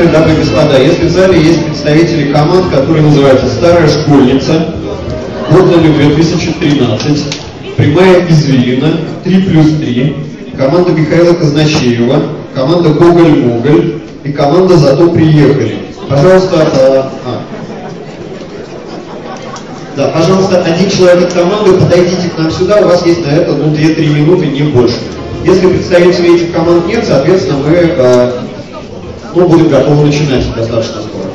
Уважаемые дамы и господа, если в зале есть представители команд, которые называются «Старая школьница», «Отзывы 2013», «Прямая извилина», «3+3», команда Михаила Казначеева, команда «Гоголь-Моголь» и команда «Зато приехали». Пожалуйста, пожалуйста, один человек от команды, подойдите к нам сюда, у вас есть на это 2-3 минуты, не больше. Если представителей этих команд нет, соответственно, мы будем готовы начинать достаточно скоро.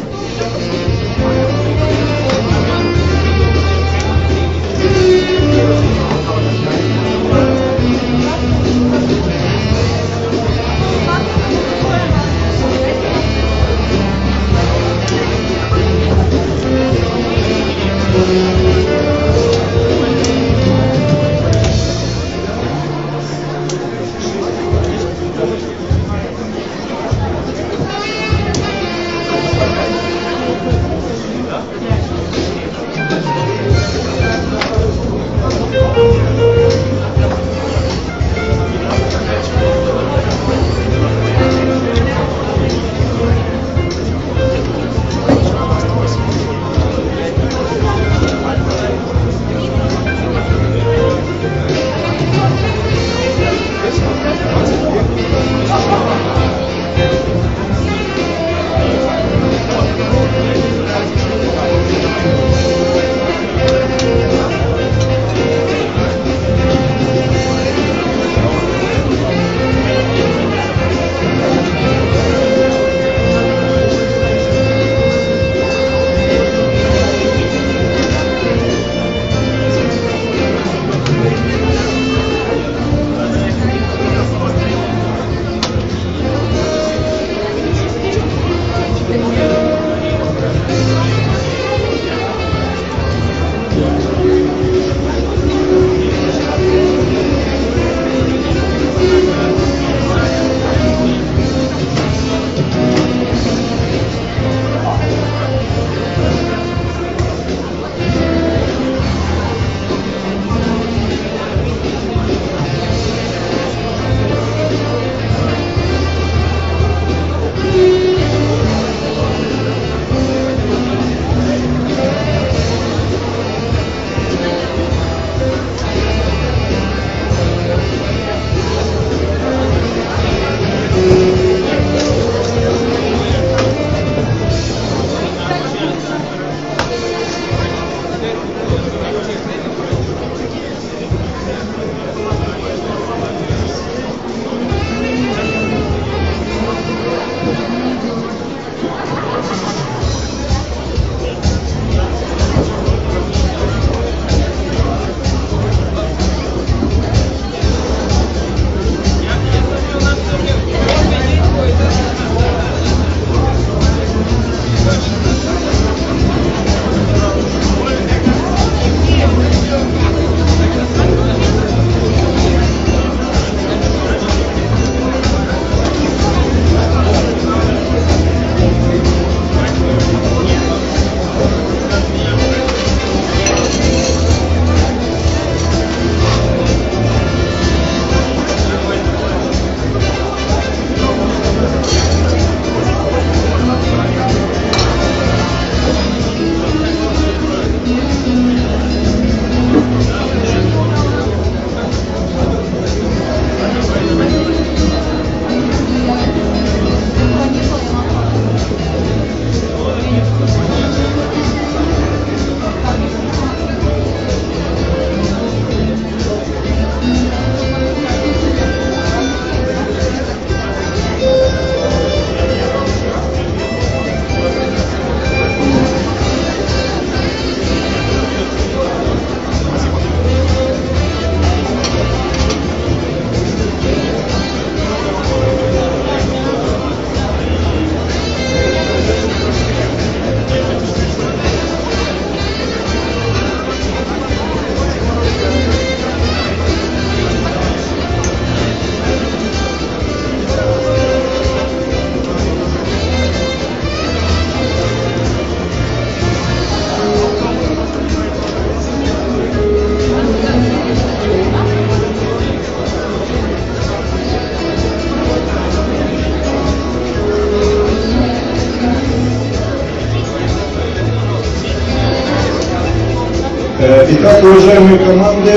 Итак, уважаемые команды,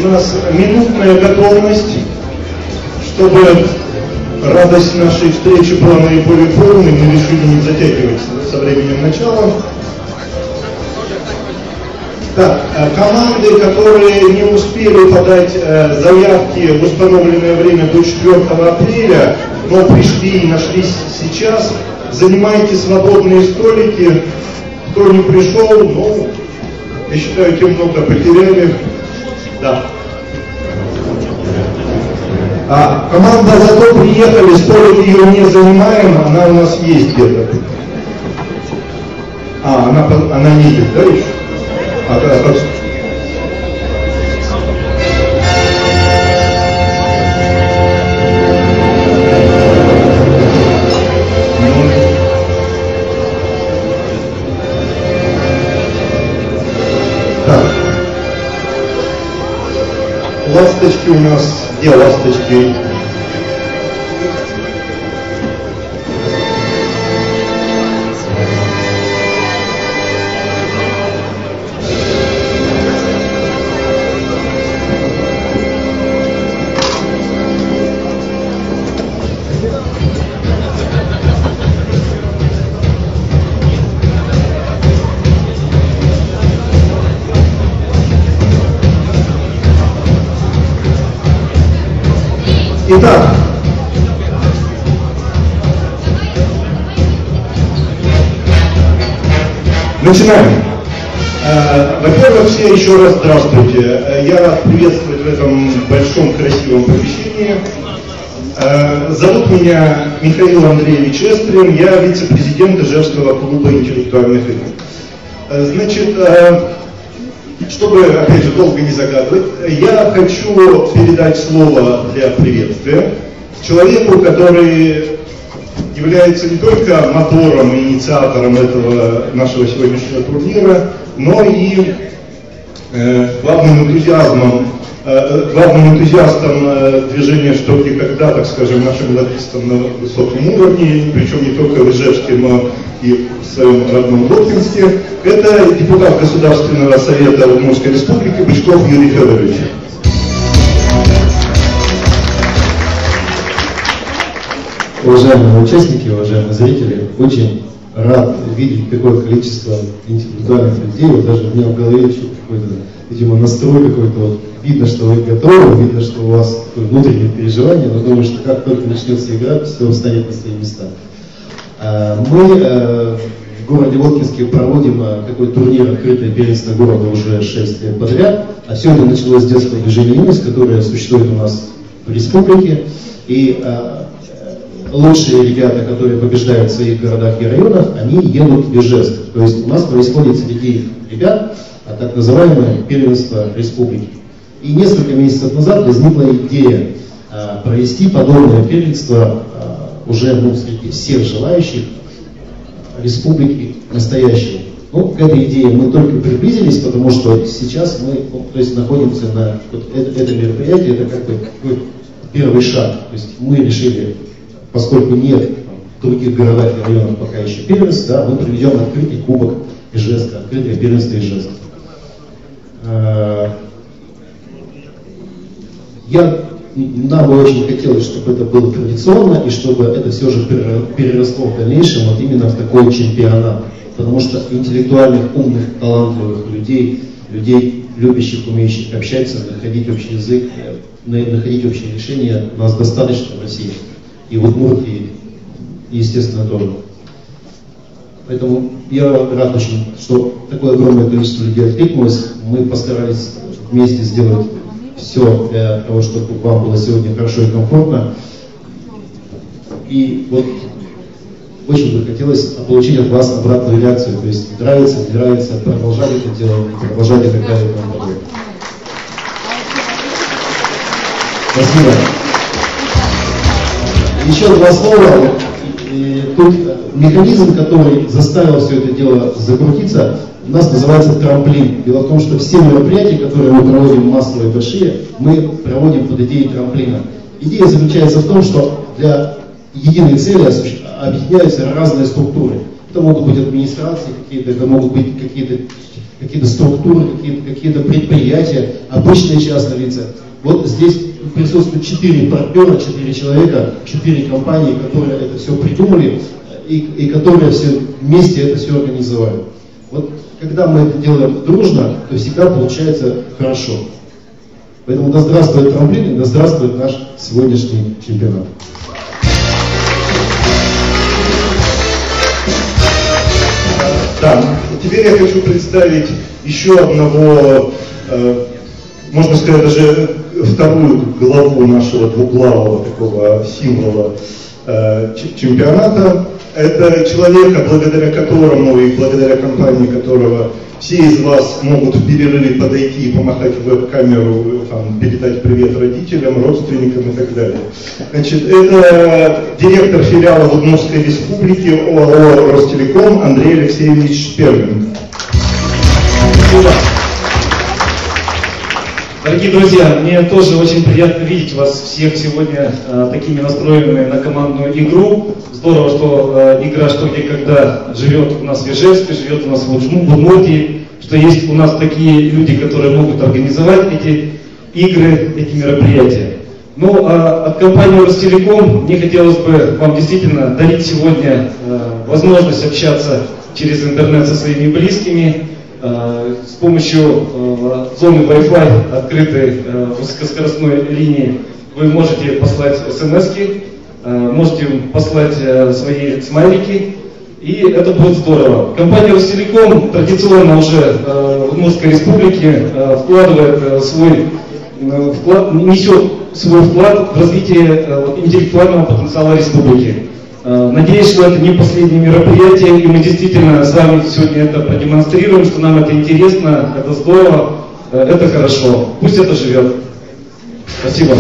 у нас минутная готовность, чтобы радость нашей встречи была наиболее полной, мы решили не затягивать со временем начала. Так, команды, которые не успели подать заявки в установленное время до 4 апреля, но пришли и нашлись сейчас, занимайте свободные столики. Кто не пришел, ну, я считаю, те много потеряли. Да. Команда зато приехали, столик ее не занимаем, она у нас есть где-то. Она едет, да, еще? Так. Ласточки у нас, где ласточки? Итак, начинаем. Во-первых, все еще раз здравствуйте. Я рад приветствовать в этом большом красивом помещении. Зовут меня Михаил Андреевич Эстрин, я вице-президент Ижевского клуба интеллектуальных игр. Значит, чтобы, опять же, долго не загадывать, я хочу передать слово для приветствия человеку, который является не только мотором и инициатором этого нашего сегодняшнего турнира, но и главным энтузиастом движения «Что, где, когда», так скажем, нашим лоббистом на высоком уровне, причем не только в Ижевске, но и в своем родном Воткинске. Это депутат Государственного совета Удмуртской республики Бычков Юрий Федорович. Уважаемые участники, уважаемые зрители, очень рад видеть такое количество интеллектуальных людей. Вот даже у меня в голове еще какой-то, видимо, настрой какой-то. Вот, видно, что вы готовы, видно, что у вас такое внутреннее переживание, но думаю, что как только начнется игра, все встанет на свои места. Мы в городе Воткинске проводим такой турнир «Открытое первенство города» уже 6 лет подряд. А сегодня началось детское движение «Юность», которое существует у нас в республике. И лучшие ребята, которые побеждают в своих городах и районах, они едут в Ижевск. То есть у нас происходит среди ребят так называемое первенство республики. И несколько месяцев назад возникла идея провести подобное первенство уже среди всех желающих республики настоящей. Ну, к этой идее мы только приблизились, потому что сейчас мы находимся на это мероприятие, это как бы первый шаг. То есть мы решили, поскольку нет в других городах и районах пока еще первенств, да, мы проведем открытый кубок Ижевска, открытое первенство Ижевска. Нам бы очень хотелось, чтобы это было традиционно, и чтобы это все же переросло в дальнейшем вот именно в такой чемпионат. Потому что интеллектуальных, умных, талантливых людей, любящих, умеющих общаться, находить общий язык, находить общие решения, нас достаточно в России. И в Удмуртии, естественно, тоже. Поэтому я рад очень, что такое огромное количество людей откликнулось. Мы постарались вместе сделать все для того, чтобы вам было сегодня хорошо и комфортно. И вот очень бы хотелось получить от вас обратную реакцию. То есть нравится, не нравится, продолжать это делать, продолжать это далее. Спасибо. Еще два слова. Тут механизм, который заставил все это дело закрутиться, у нас называется трамплин. Дело в том, что все мероприятия, которые мы проводим массовые, большие, мы проводим под идеей трамплина. Идея заключается в том, что для единой цели объединяются разные структуры. Это могут быть администрации какие-то, это могут быть какие-то структуры, какие-то предприятия, обычные частные лица. Вот здесь присутствуют 4 партнера, 4 человека, 4 компании, которые это все придумали и которые все вместе это все организовали. Вот когда мы это делаем дружно, то всегда получается хорошо. Поэтому да здравствует трамплин, да здравствует наш сегодняшний чемпионат. Да, теперь я хочу представить еще одного, можно сказать, даже вторую главу нашего двуглавого такого символа чемпионата. Это человека, благодаря которому и благодаря компании которого все из вас могут в перерыве подойти и помахать в веб-камеру, передать привет родителям, родственникам и так далее. Значит, это директор филиала в Удмуртской республике ОАО «Ростелеком» Андрей Алексеевич Шперлин. Дорогие друзья, мне тоже очень приятно видеть вас всех сегодня такими настроенными на командную игру. Здорово, что игра «Что, где, когда» живет у нас в Ижевске, живет у нас в Удмуртии, что есть у нас такие люди, которые могут организовать эти игры, эти мероприятия. Ну, а от компании «Ростелеком» мне хотелось бы вам действительно дарить сегодня возможность общаться через интернет со своими близкими, с помощью зоны Wi-Fi, открытой высокоскоростной линии, вы можете послать смс-ки, можете послать свои смайлики, и это будет здорово. Компания «Ростелеком» традиционно уже в Удмуртской республике несет свой вклад в развитие интеллектуального потенциала республики. Надеюсь, что это не последнее мероприятие, и мы действительно с вами сегодня это продемонстрируем, что нам это интересно, это здорово, это хорошо. Пусть это живет. Спасибо.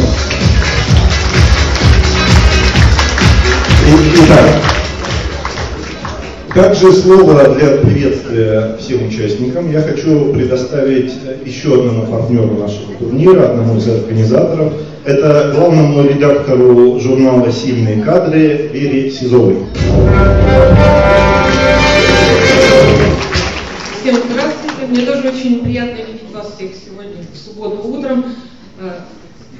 Итак, также слово для приветствия всем участникам я хочу предоставить еще одному партнеру нашего турнира, одному из организаторов. Это главному редактору журнала «Сильные кадры» Вере Сизовой. Всем здравствуйте. Мне тоже очень приятно видеть вас всех сегодня в субботу утром.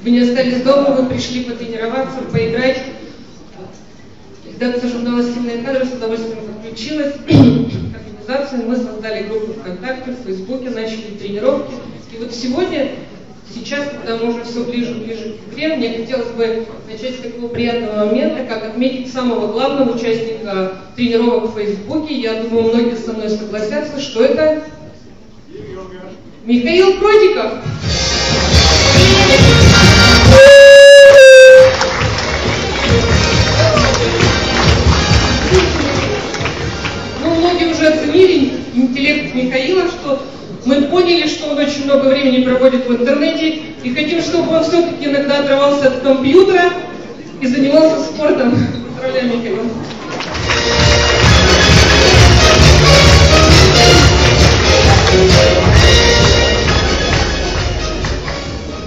Вы не остались дома, вы пришли потренироваться, поиграть. Редакция журнала «Сильные кадры» с удовольствием подключилась к организации. Мы создали группу ВКонтакте, в Фейсбуке, начали тренировки. И вот сегодня, сейчас, когда мы уже все ближе и ближе к игре, мне хотелось бы начать с такого приятного момента, как отметить самого главного участника тренировок в Фейсбуке. Я думаю, многие со мной согласятся, что это Михаил Кротиков. Ну, многие уже оценили интеллект Михаила, что мы поняли, что он очень много времени проводит в интернете, и хотим, чтобы он все-таки иногда отрывался от компьютера и занимался спортом. Поздравляю, Михаил.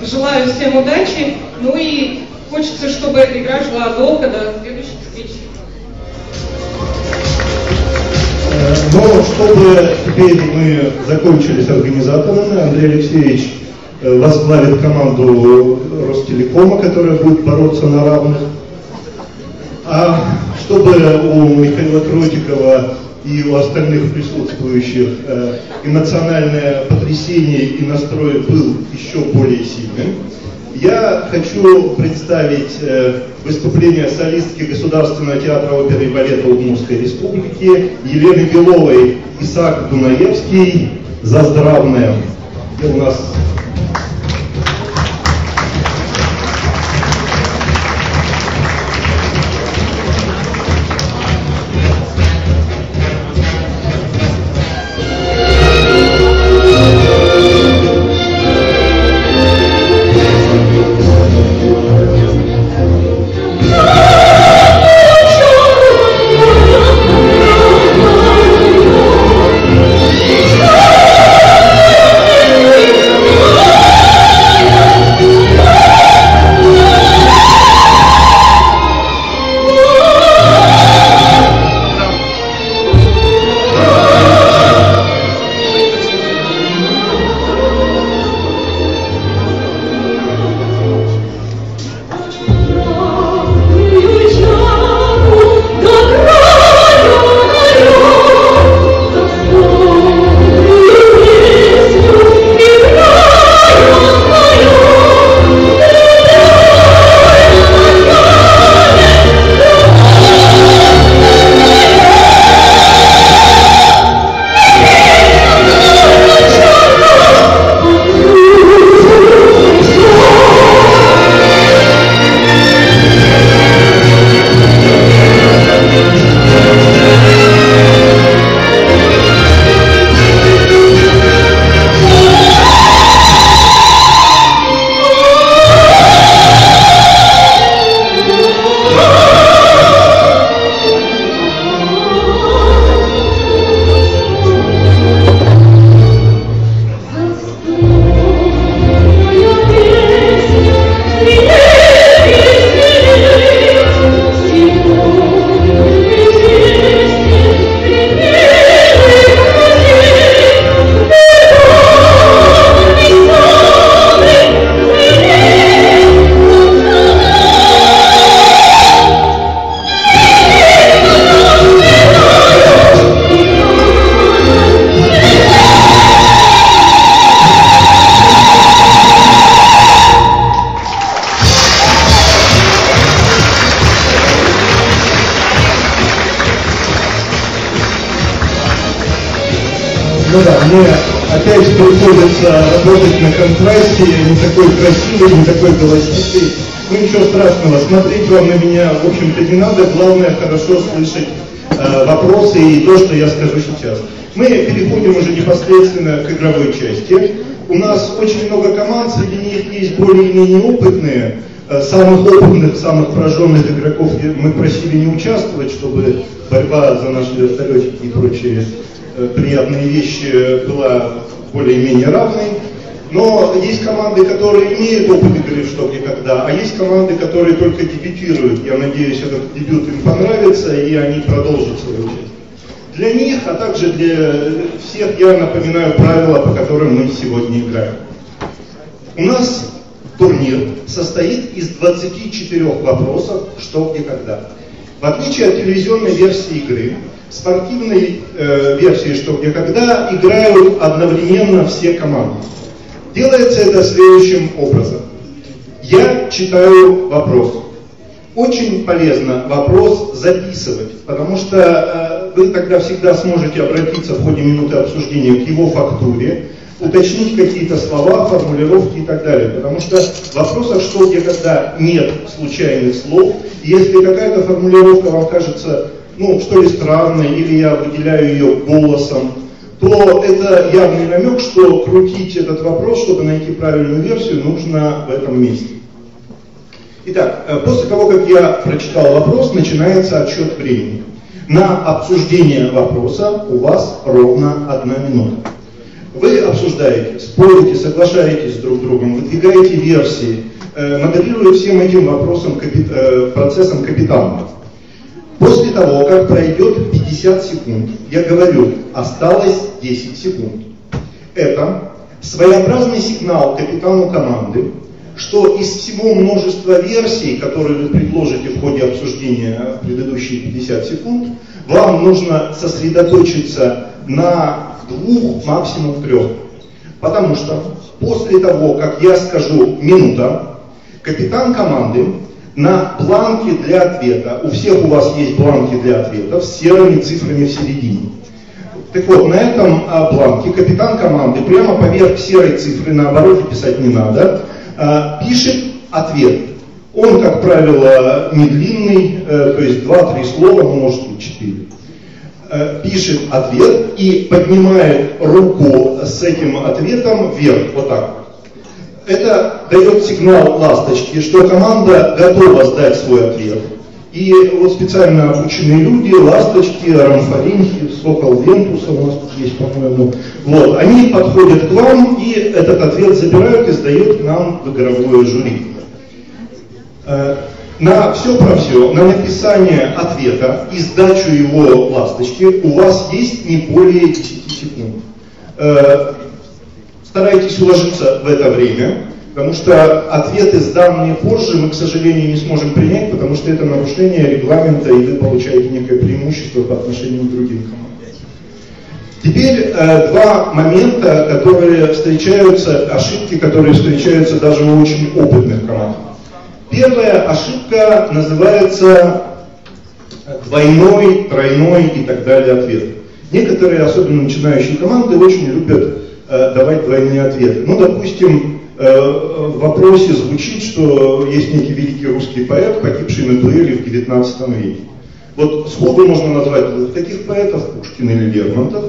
Желаю всем удачи, ну и хочется, чтобы эта игра шла долго, до следующей встречи. Но чтобы теперь мы закончили с организаторами, Андрей Алексеевич возглавит команду Ростелекома, которая будет бороться на равных. А чтобы у Михаила Кротикова и у остальных присутствующих эмоциональное потрясение и настрой был еще более сильным, я хочу представить выступление солистки Государственного театра оперы и балета Удмуртской республики Елены Беловой, Исаак Дунаевский «Заздравная». Где у нас... Oh, мне опять приходится работать на контрасте, не такой красивый, не такой голосистый. Ну ничего страшного, смотреть вам на меня, в общем-то, не надо, главное хорошо слышать вопросы и то, что я скажу сейчас. Мы переходим уже непосредственно к игровой части. У нас очень много команд, среди них есть более-менее опытные. Самых опытных, самых пораженных игроков мы просили не участвовать, чтобы борьба за наши вертолетики и прочие приятные вещи была более-менее равной. Но есть команды, которые имеют опыт игры в «Что, где, когда», а есть команды, которые только дебютируют. Я надеюсь, этот дебют им понравится, и они продолжат свою часть. Для них, а также для всех я напоминаю правила, по которым мы сегодня играем. У нас турнир состоит из 24 вопросов «Что, где, когда». В отличие от телевизионной версии игры, в спортивной версии «Что, где, когда» играют одновременно все команды. Делается это следующим образом. Я читаю вопрос. Очень полезно вопрос записывать, потому что вы тогда всегда сможете обратиться в ходе минуты обсуждения к его фактуре, уточнить какие-то слова, формулировки и так далее. Потому что в вопросах «Что, где, когда» нет случайных слов. И если какая-то формулировка вам кажется, что ли странной, или я выделяю ее голосом, то это явный намек, что крутить этот вопрос, чтобы найти правильную версию, нужно в этом месте. Итак, после того, как я прочитал вопрос, начинается отсчет времени. На обсуждение вопроса у вас ровно 1 минута. Вы обсуждаете, спорите, соглашаетесь друг с другом, выдвигаете версии, модерируя всем этим вопросом процессом капитана. После того, как пройдет 50 секунд, я говорю, осталось 10 секунд. Это своеобразный сигнал капитану команды, что из всего множества версий, которые вы предложите в ходе обсуждения в предыдущие 50 секунд, вам нужно сосредоточиться на 2, максимум 3. Потому что после того, как я скажу «минута», капитан команды на бланке для ответа, у всех у вас есть бланки для ответов с серыми цифрами в середине. Так вот, на этом бланке капитан команды прямо поверх серой цифры, на обороте писать не надо, пишет ответ. Он, как правило, не длинный, то есть 2-3 слова, может быть 4. Пишет ответ и поднимает руку с этим ответом вверх, вот так. Это дает сигнал ласточки, что команда готова сдать свой ответ. И вот специально обученные люди, ласточки, рамфоринхи, сокол Вентуса у нас тут есть, по-моему, вот, они подходят к вам и этот ответ забирают и сдают нам в игровое жюри. На все про все, на написание ответа и сдачу его ласточки у вас есть не более 10 секунд. Старайтесь уложиться в это время, потому что ответы, сданные позже, мы, к сожалению, не сможем принять, потому что это нарушение регламента, и вы получаете некое преимущество по отношению к другим командам. Теперь 2 момента, которые встречаются, ошибки, которые встречаются даже у очень опытных команд. Первая ошибка называется двойной, тройной и так далее ответ. Некоторые, особенно начинающие команды, очень любят давать двойные ответы. Допустим, в вопросе звучит, что есть некий великий русский поэт, погибший на дуэли в 19 веке. Вот сходу можно назвать 2 таких поэтов, Пушкин или Лермонтов.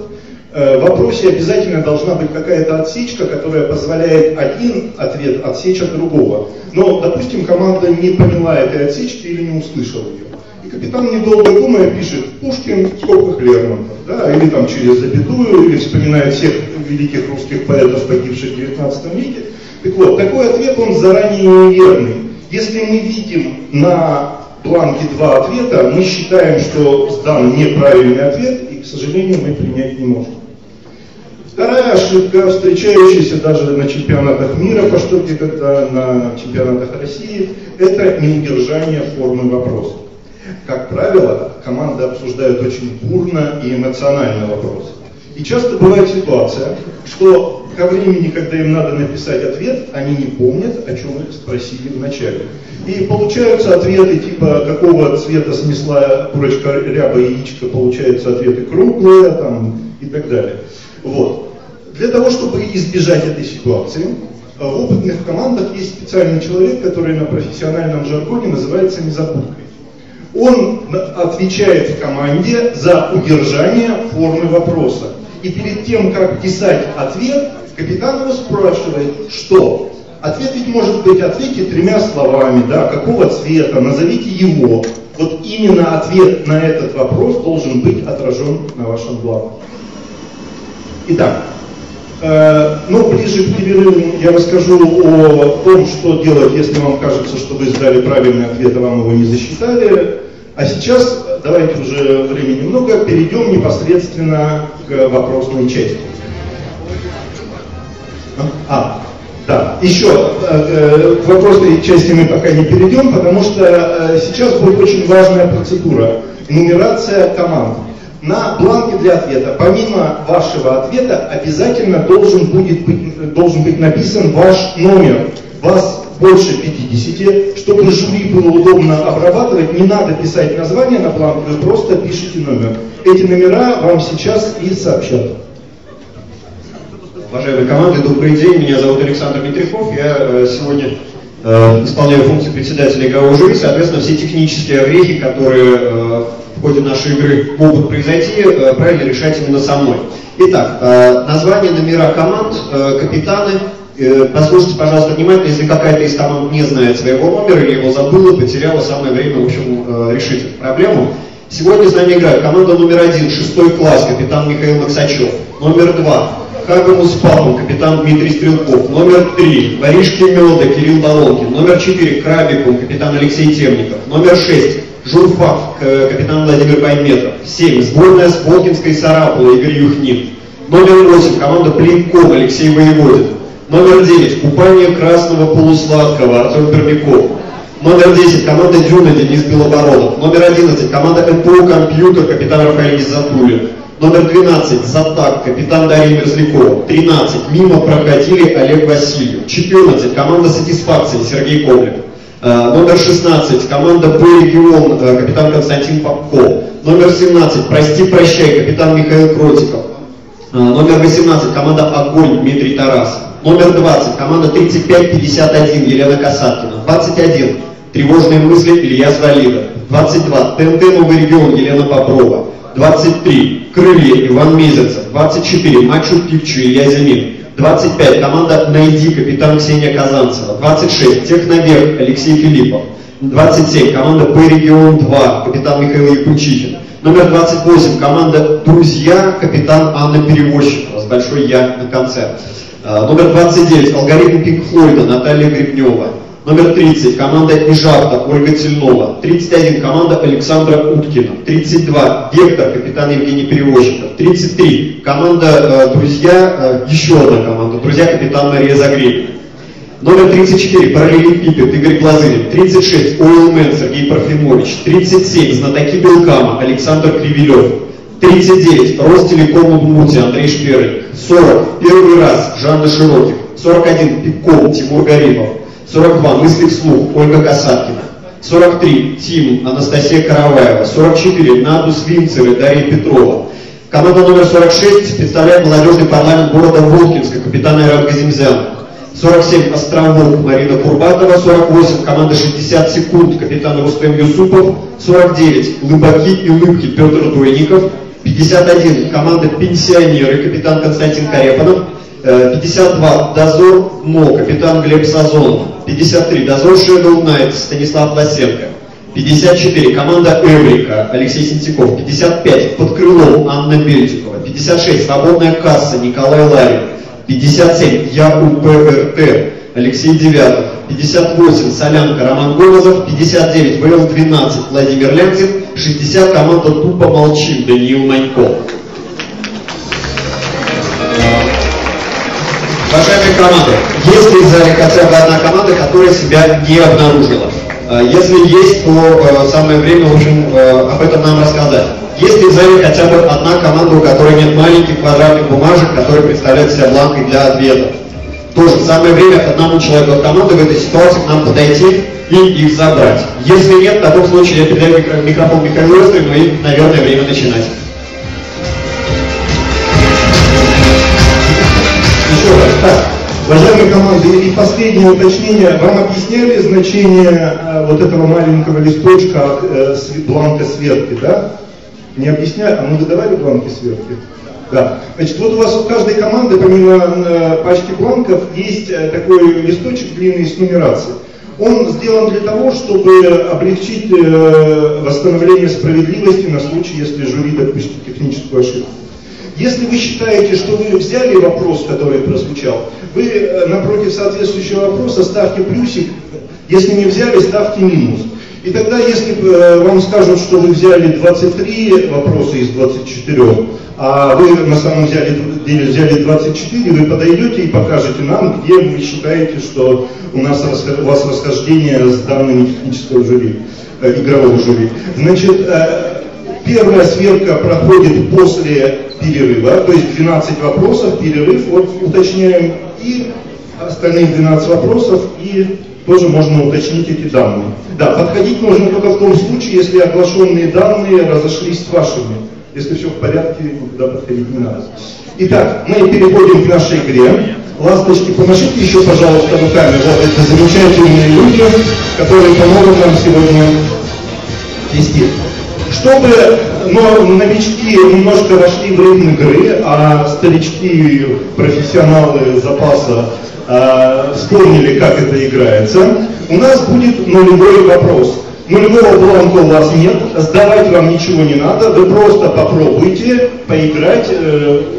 В вопросе обязательно должна быть какая-то отсечка, которая позволяет один ответ отсечь от другого. Но, допустим, команда не поняла этой отсечки или не услышала ее. И капитан, недолго думая, пишет «Пушкин в скобках Лермонтов», да, или там через запятую, или вспоминает всех великих русских поэтов, погибших в 19 веке. Так вот, такой ответ, он заранее неверный. Если мы видим на бланке 2 ответа, мы считаем, что сдан неправильный ответ, и, к сожалению, мы принять не можем. Вторая ошибка, встречающаяся даже на чемпионатах мира, по что где когда на чемпионатах России, это неудержание формы вопроса. Как правило, команды обсуждают очень бурно и эмоционально вопросы. И часто бывает ситуация, что ко времени, когда им надо написать ответ, они не помнят, о чем их спросили вначале. И получаются ответы типа, какого цвета снесла курочка ряба яичко, получаются ответы круглые там, и так далее. Вот. Для того, чтобы избежать этой ситуации, в опытных командах есть специальный человек, который на профессиональном жаргоне называется незабудкой. Он отвечает в команде за удержание формы вопроса. И перед тем, как писать ответ, капитан его спрашивает, что? Ответ ведь может быть, ответьте 3 словами, да, какого цвета, назовите его. Вот именно ответ на этот вопрос должен быть отражен на вашем бланке. Итак, ближе к перерыву я расскажу о том, что делать, если вам кажется, что вы сдали правильный ответ, а вам его не засчитали. А сейчас, давайте уже времени немного, перейдем непосредственно к вопросной части. Да, еще к вопросной части мы пока не перейдем, потому что сейчас будет очень важная процедура – нумерация команд. На бланке для ответа, помимо вашего ответа, обязательно должен быть написан ваш номер. Вас больше 50, чтобы жюри было удобно обрабатывать, не надо писать название на бланке, вы просто пишите номер. Эти номера вам сейчас и сообщат. Уважаемые команды, добрый день, меня зовут Александр Митряков, я сегодня исполняю функцию председателя игрового жюри, соответственно, все технические огрехи, которые в ходе нашей игры могут произойти, правильно решать именно со мной. Итак, название, номера команд, капитаны. Послушайте, пожалуйста, внимательно, если какая-то из команд не знает своего номера или его забыла, потеряла, самое время, в общем, решить эту проблему. Сегодня с нами играют команда номер 1, 6 класс, капитан Михаил Максачев. Номер 2, Хагаму с папом, капитан Дмитрий Стрелков. Номер 3, Воришки Меда, Кирилл Долонкин. Номер 4, Крабикум, капитан Алексей Темников. Номер 6, Журфак, капитан Владимир Байметов. 7, сборная с Волкинской Сарапула, Игорь Юхнин. Номер 8, команда Плинком, Алексей Воеводин. Номер 9, купание красного полусладкого, Артем Пермяков. Номер 10, команда Дюна, Денис Белобородов. Номер 11, команда МПУ Компьютер, капитан Рафаэль Гизатуллин. Номер 12, Затак, капитан Дарья Мерзлякова. 13, мимо проходили Олег Васильев. 14, команда Сатисфакция, Сергей Ковлев. Номер 16, команда Б-регион, капитан Константин Попков. Номер 17, Прости, прощай, капитан Михаил Кротиков. Номер 18, команда Огонь, Дмитрий Тарасов. Номер 20, команда 3551, Елена Касаткина. 21, Тревожные мысли, Илья Звалидов. 22, ТНТ Новый регион, Елена Боброва. 23, Крылья, Иван Мезенцев. 24, Мачу-Пикчу, Илья Зимин. 25, команда Найди, капитан Ксения Казанцева. 26, Техноверх, Алексей Филиппов. 27, команда П-регион 2, капитан Михаил Якучихин. Номер 28, команда Друзья, капитан Анна Перевозчикова, с большой Я на конце. Номер 29, алгоритм Пинк Флойда, Наталья Гребнева. Номер 30, команда Ижавта, Ольга Тельнова. 31, команда Александра Уткина. 32, Вектор, капитан Евгений Перевозчиков. 33, команда Друзья, еще одна команда, Друзья, капитан Мария Загребина. Номер 34, Параллелепипед, Игорь Глазырин. 36, Ойлмен, Сергей Парфимович. 37, Знатоки Белкама, Александр Кривилев. 39, Ростелеком Удмуртия, Андрей Шперник. 40, Первый раз, Жанна Широких. 41, Пикком, Тимур Гарипов. 42, Мысли вслух, Ольга Касаткина. 43, Тим, Анастасия Караваева. 44, Надус Винцер и Дарья Петрова. Команда номер 46 представляет молодежный парламент города Волкинска, капитан Айрат Газимзян. 47, Островок, Марина Курбатова. 48, команда 60 секунд, капитан Рустем Юсупов. 49, Лыбаки и Лыбки, Петр Дойников. 51, команда Пенсионеры, капитан Константин Карепанов. 52, Дозор МО, капитан Глеб Сазонов. 53, Дозор Shadow Knight, Станислав Лосенко. 54, команда Эврика, Алексей Сентяков. 55, Под крылом, Анна Бельтикова. 56, Свободная касса, Николай Ларин. 57, ЯУПРТ, Алексей Девятов. 58, Солянка, Роман Голозов. 59, ВЛ-12, Владимир Лянцев. 60, команда Тупо молчим, Даниил Манько. Уважаемые команды, есть ли в зале хотя бы одна команда, которая себя не обнаружила? Если есть, то самое время, в общем, об этом нам рассказать. Есть ли в зале хотя бы одна команда, у которой нет маленьких квадратных бумажек, которые представляют себя бланкой для ответов? Тоже самое время одному человеку от команды в этой ситуации к нам подойти и их забрать. Если нет, в таком случае я передаю микрофон Михаилу Эстрину и, наверное, время начинать. Так, уважаемые команды, и последнее уточнение. Вам объясняли значение вот этого маленького листочка бланка Светки, да? Не объясняли? А мы выдавали бланки Светки? Да. Значит, вот у вас у каждой команды, помимо пачки бланков, есть такой листочек длинный с нумерацией. Он сделан для того, чтобы облегчить восстановление справедливости на случай, если жюри допустит техническую ошибку. Если вы считаете, что вы взяли вопрос, который прозвучал, вы напротив соответствующего вопроса ставьте плюсик, если не взяли, ставьте минус. И тогда, если вам скажут, что вы взяли 23 вопроса из 24, а вы на самом деле взяли 24, вы подойдете и покажете нам, где вы считаете, что у вас расхождение с данными технического жюри, игрового жюри. Значит, первая сверка проходит после перерыва, то есть 12 вопросов, перерыв, вот уточняем, и остальные 12 вопросов, и тоже можно уточнить эти данные. Да, подходить нужно только в том случае, если оглашенные данные разошлись с вашими. Если все в порядке, никуда подходить не надо. Итак, мы переходим к нашей игре. Ласточки, помашите еще, пожалуйста, руками. Вот это замечательные люди, которые помогут нам сегодня вести. Чтобы новички немножко вошли в ритм игры, а старички, профессионалы запаса вспомнили, как это играется, у нас будет нулевой вопрос. Нулевого бланка у вас нет, сдавать вам ничего не надо, вы просто попробуйте поиграть,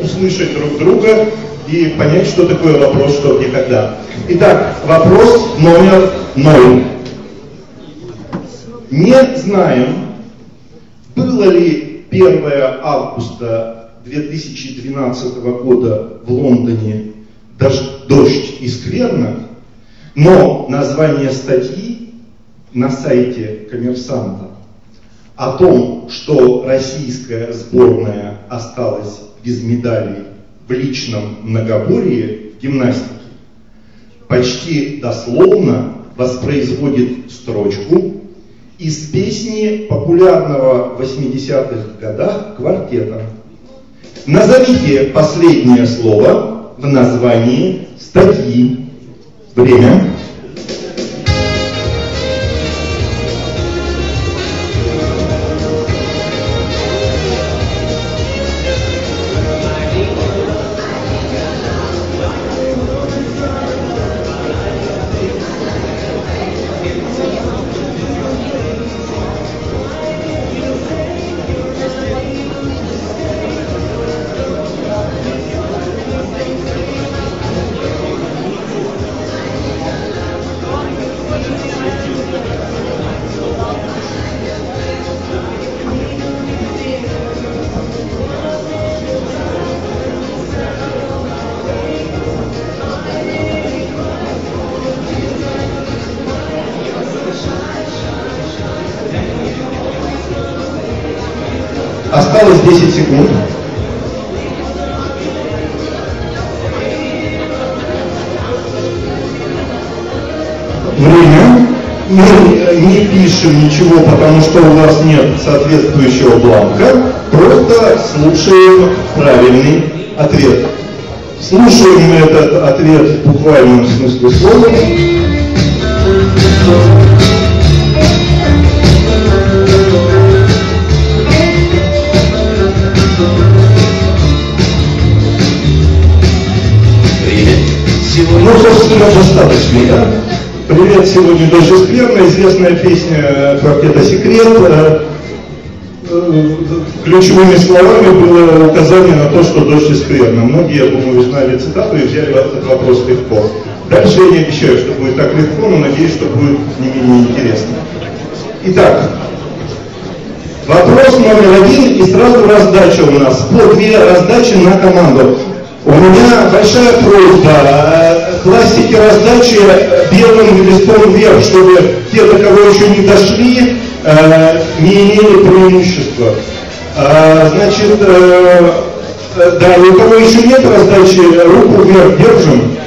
услышать друг друга и понять, что такое вопрос, что, где, когда. Итак, вопрос номер 0. Не знаем, было ли 1 августа 2012 года в Лондоне дождь и скверно, но название статьи на сайте «Коммерсанта» о том, что российская сборная осталась без медалей в личном многоборье в гимнастике, почти дословно воспроизводит строчку из песни популярного в 80-х годах квартета. Назовите последнее слово в названии статьи. Время. Осталось 10 секунд. Время. Мы не пишем ничего, потому что у вас нет соответствующего бланка. Просто слушаем правильный ответ. Слушаем мы этот ответ в буквальном смысле слова. Ну, собственно, достаточно, да? Привет, сегодня «Дождь и скверно», известная песня квартета «Секрет». Ключевыми словами было указание на то, что «Дождь и скверно». Многие, я думаю, знали цитату и взяли этот вопрос легко. Дальше я не обещаю, что будет так легко, но надеюсь, что будет не менее интересно. Итак, вопрос номер 1, и сразу раздача у нас. По 2 раздачи на команду. У меня большая просьба, классики раздачи белым листом вверх, чтобы те, до кого еще не дошли, не имели преимущества. Значит, да, у кого еще нет раздачи, руку вверх держим.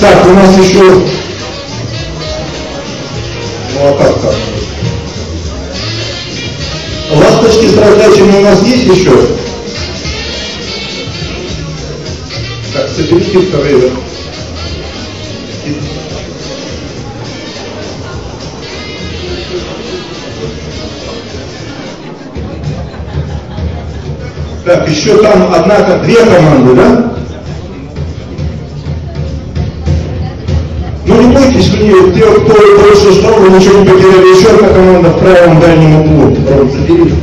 Так, у нас еще... Ну а как так? Ласточки с раздачами у нас есть еще? Так, соберите вторые. Так, еще там две команды, да? Ну не бойтесь, те, кто больше ждал, вы ничего не потеряли. Еще одна команда в правом дальнем углу. Забери.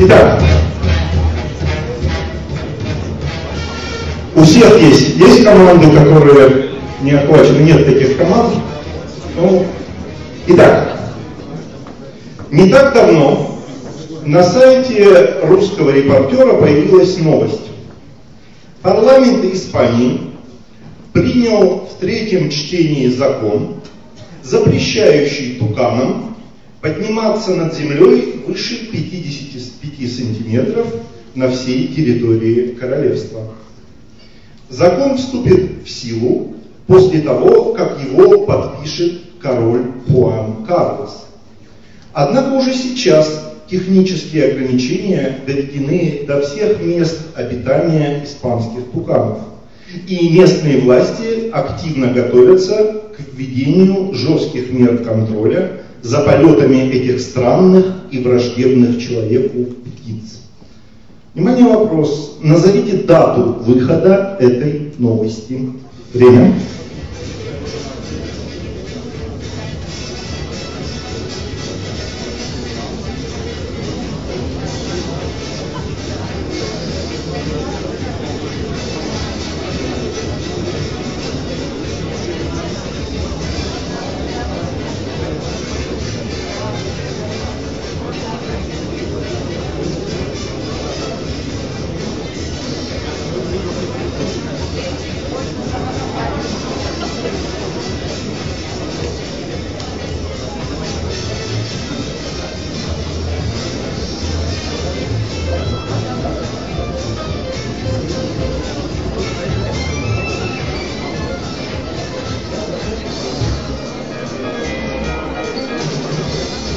Итак, у всех есть команды, которые не охвачены, нет таких команд. Ну, итак, не так давно на сайте русского репортера появилась новость. Парламент Испании принял в третьем чтении закон, запрещающий туканам подниматься над землей выше 55 сантиметров на всей территории королевства. Закон вступит в силу после того, как его подпишет король Хуан Карлос. Однако уже сейчас технические ограничения доведены до всех мест обитания испанских туканов. И местные власти активно готовятся к введению жестких мер контроля за полетами этих странных и враждебных человеку птиц. Внимание, вопрос. Назовите дату выхода этой новости. Время.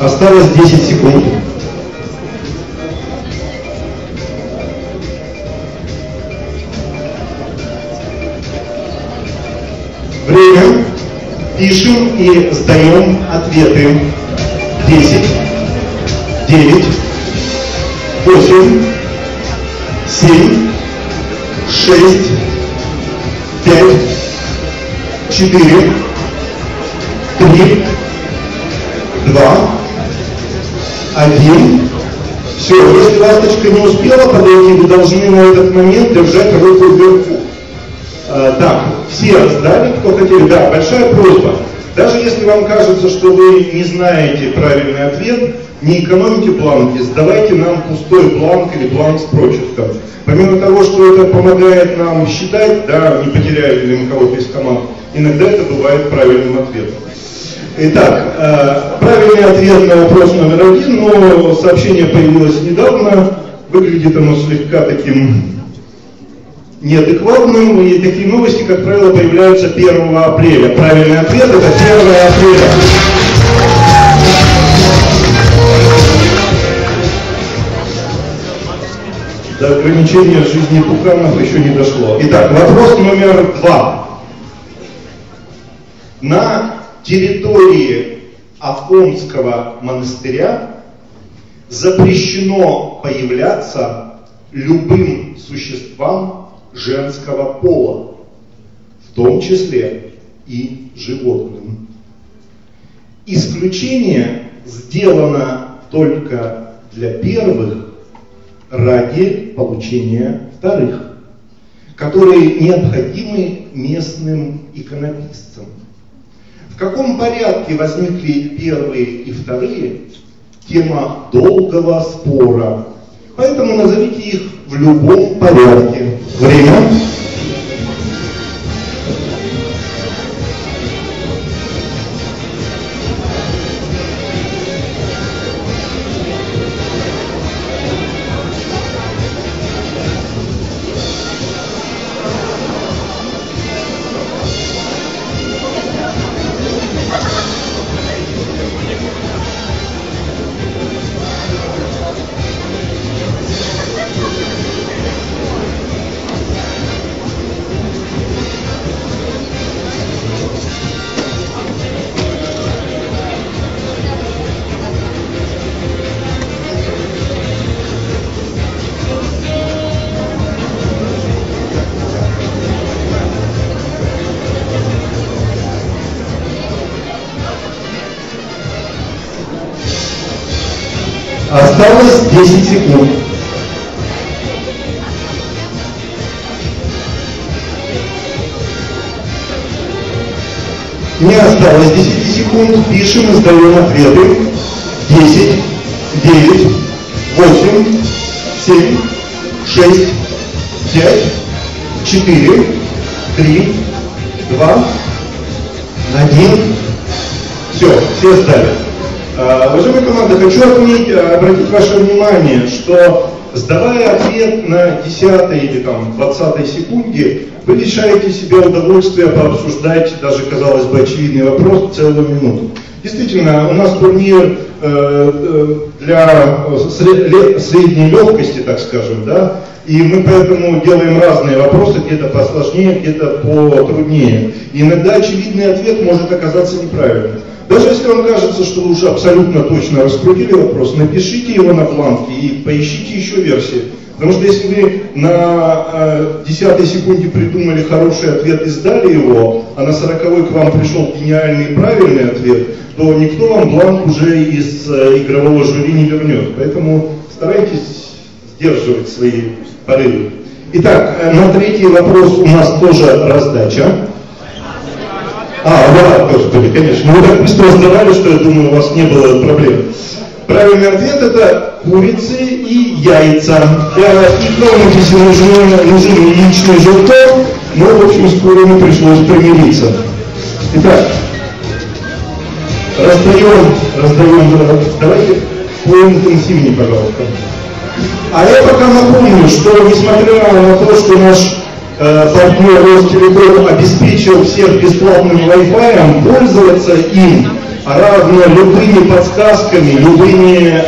Осталось 10 секунд. Время. Пишем и сдаем ответы. 10, 9, 8, 7, 6, 5, 4, 3, 2, 1. Все, если ласточка не успела подойти, вы должны на этот момент держать руку вверху. Так, все сдали, кто хотели. Да, большая просьба. Даже если вам кажется, что вы не знаете правильный ответ, не экономите бланки, сдавайте нам пустой бланк или бланк с прочерком. Помимо того, что это помогает нам считать, да, не потеряли ли мы кого-то из команд, иногда это бывает правильным ответом. Итак, правильный ответ на вопрос номер 1, но сообщение появилось недавно, выглядит оно слегка таким неадекватным, и такие новости, как правило, появляются 1 апреля. Правильный ответ — это 1 апреля. До ограничения жизни туканов еще не дошло. Итак, вопрос номер 2. На территории Афонского монастыря запрещено появляться любым существам женского пола, в том числе и животным. Исключение сделано только для первых ради получения вторых, которые необходимы местным иконописцам. В каком порядке возникли первые и вторые — тема долгого спора. Поэтому назовите их в любом порядке. Время. Осталось 10 секунд. Не осталось 10 секунд. Пишем и сдаем ответы. 10, 9, 8, 7, 6, 5, 4, 3, 2, 1. Все сдали. Уважаемые команды, хочу обратить ваше внимание, что сдавая ответ на 10-й или там 20-й секунде, вы лишаете себе удовольствия пообсуждать даже, казалось бы, очевидный вопрос целую минуту. Действительно, у нас турнир для средней легкости, так скажем, да, и мы поэтому делаем разные вопросы, где-то посложнее, где-то потруднее. И иногда очевидный ответ может оказаться неправильным. Даже если вам кажется, что вы уже абсолютно точно раскрутили вопрос, напишите его на бланке и поищите еще версии. Потому что если вы на 10-й секунде придумали хороший ответ и сдали его, а на 40-й к вам пришел гениальный и правильный ответ, то никто вам бланк уже из игрового жюри не вернет. Поэтому старайтесь сдерживать свои порывы. Итак, на третий вопрос у нас тоже раздача. Да, господи, конечно. Вы так быстро сдавали, что я думаю, у вас не было проблем. Правильный ответ — это курицы и яйца. Для их комнате нужен яичный желток, но, в общем, с курами пришлось примириться. Итак, раздаем, давайте поинтенсивнее, пожалуйста. А я пока напомню, что несмотря на то, что наш партнер Ростелеком обеспечил всех бесплатным Wi-Fi, пользоваться им равно любыми подсказками, любыми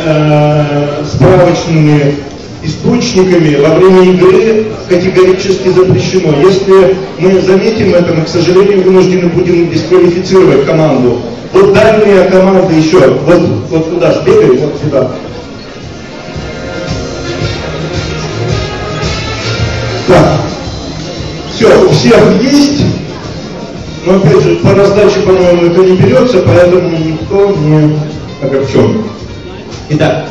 справочными источниками во время игры категорически запрещено. Если мы заметим это, мы, к сожалению, вынуждены будем дисквалифицировать команду. Вот дальняя команда еще, вот туда сбегай, вот сюда. Так, все, у всех есть, но опять же, по раздаче, по-моему, это не берется, поэтому никто не огорчен. Итак,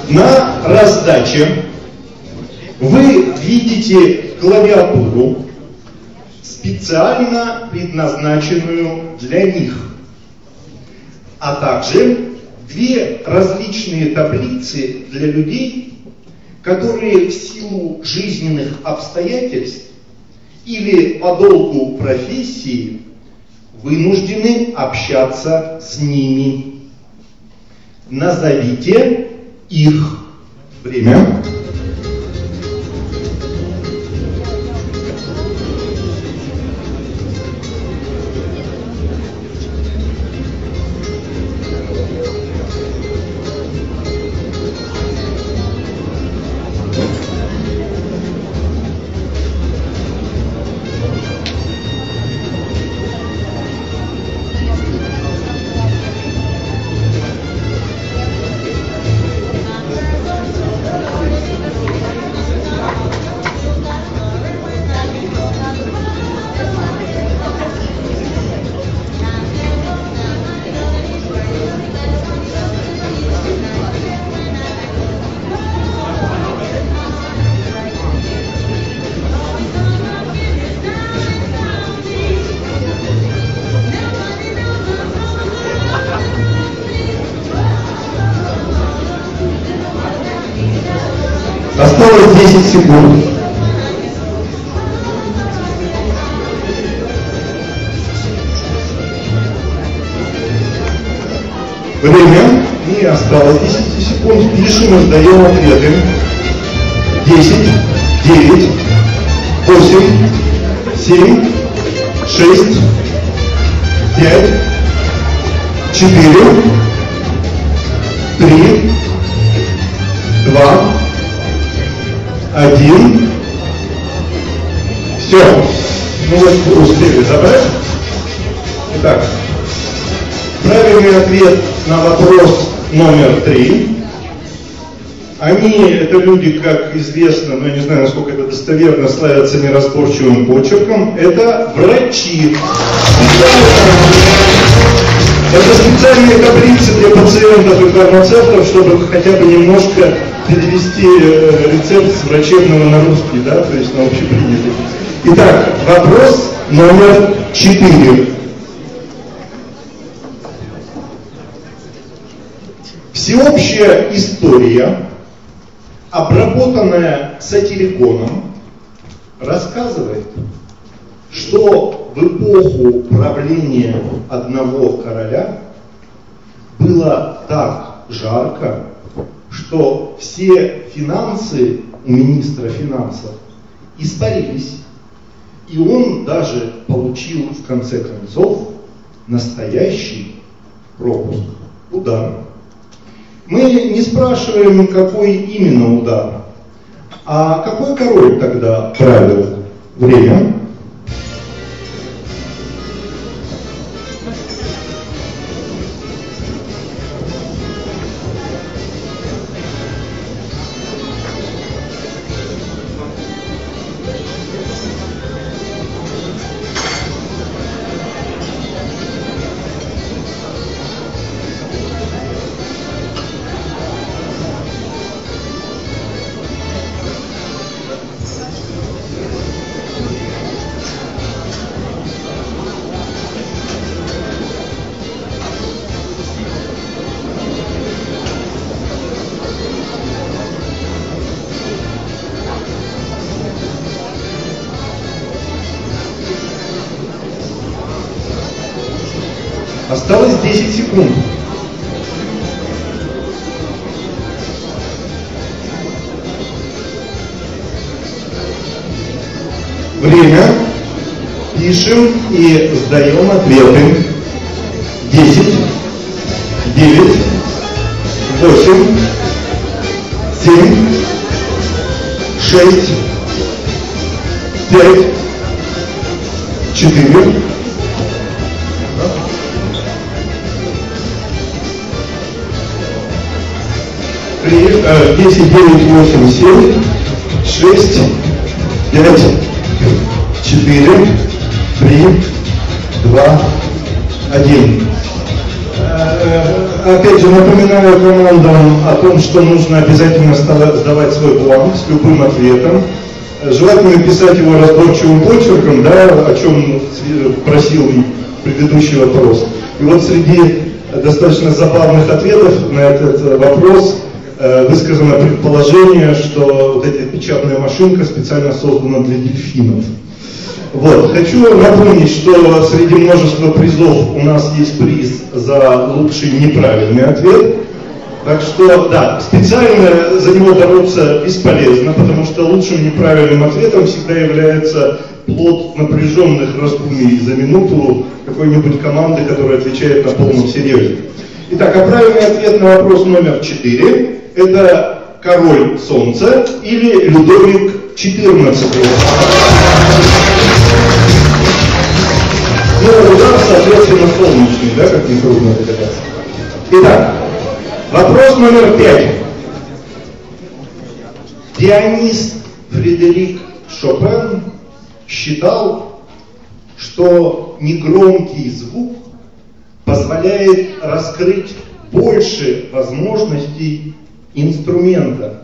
на раздаче вы видите клавиатуру, специально предназначенную для них, а также две различные таблицы для людей, которые в силу жизненных обстоятельств или по долгу профессии вынуждены общаться с ними. Назовите их. Время. Осталось 10 секунд. Время не осталось 10 секунд. Пишем и сдаем ответы. 10, 9, 8, 7, 6, 5, 4, 3, 2, 1. Все. Ну вот успели забрать. Итак, правильный ответ на вопрос номер 3. Они, это люди, как известно, но я не знаю, насколько это достоверно, славятся неразборчивым почерком. Это врачи. Это специальные таблицы для пациентов и фармацевтов, чтобы хотя бы немножко перевести рецепт с врачебного на русский, да, то есть на общепринятый. Итак, вопрос номер 4. Всеобщая история, обработанная сатириконом, рассказывает, что в эпоху правления одного короля было так жарко, что все финансы у министра финансов испарились, и он даже получил в конце концов настоящий пропуск, удар. Мы не спрашиваем, какой именно удар, а какой король тогда правил. Время. Осталось 10 секунд. Время. Пишем и сдаем ответы. 10, 9, 8, 7, 6, 5, 4, 10, 9, 8, 7, 6, 5, 4, 3, 2, 1. Опять же напоминаю командам о том, что нужно обязательно сдавать свой бланк с любым ответом. Желательно писать его разборчивым почерком, да, о чем просил предыдущий вопрос. И вот среди достаточно забавных ответов на этот вопрос высказано предположение, что вот эта печатная машинка специально создана для дельфинов. Вот. Хочу напомнить, что среди множества призов у нас есть приз за лучший неправильный ответ. Так что, да, специально за него бороться бесполезно, потому что лучшим неправильным ответом всегда является плод напряженных раздумий за минуту какой-нибудь команды, которая отвечает на полном серьезе. Итак, а правильный ответ на вопрос номер 4 – это король солнца или Людовик XIV. Ну, удар, соответственно, солнечный, да, как нетрудно догадаться. Итак, вопрос номер 5. Пианист Фредерик Шопен считал, что негромкий звук позволяет раскрыть больше возможностей инструмента.